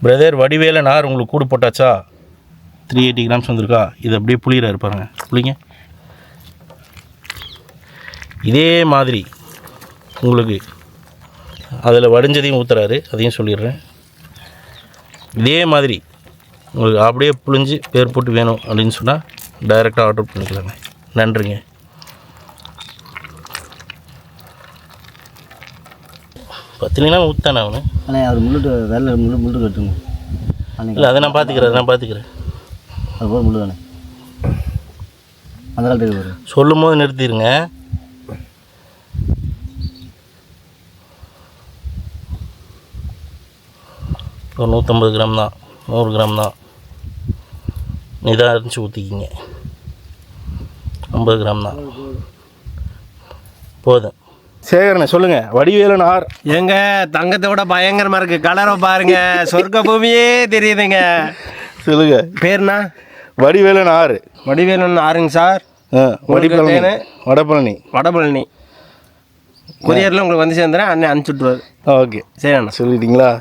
Brother Vadivelan R உங்களுக்கு கூடு போட்டாச்சா? 380 கிராம்ஸ் வந்திருக்கா? இது அப்படியே புளியிற இருப்பாருங்க, புளிங்க. இதே மாதிரி உங்களுக்கு அதில் வடிஞ்சதையும் ஊற்றுறாரு, அதையும் சொல்லிடுறேன். இதே மாதிரி உங்களுக்கு அப்படியே புளிஞ்சு பேர் போட்டு வேணும் அப்படின்னு சொன்னால் டைரெக்டாக ஆர்டர் பண்ணிக்கலாங்க. நன்றிங்க. பத்தினா ஊற்றானே அவனு. ஆனால் அவர் முள்ளு வேலை முள்ளு கட்டுங்க. இல்லை அதை நான் பார்த்துக்கிறேன். அது போல் முள்ளு தானே அந்த காலத்துக்கு வரும். சொல்லும் போது நிறுத்திடுங்க. ஒரு 150 கிராம் தான், 100 கிராம் தான். இதாக அரிஞ்சு ஊற்றிக்கிங்க. 50 கிராம் தான் போதும். சேகரண்ணே சொல்லுங்கள். வடிவேலன் ஆர் எங்க தங்கத்தை விட பயங்கரமாக இருக்குது. கலரை பாருங்க, சொர்க்க பூமியே தெரியுதுங்க. சொல்லுங்க. பேர்னா? வடிவேலன் ஆறு. வடிவேலன் ஆறுங்க சார். வடபழனி கொரியரில் உங்களுக்கு வந்து சேர்ந்துறேன். அண்ணன் அனுப்பிச்சுட்ருவார். ஓகே, சரி அண்ணா. சொல்லிட்டீங்களா?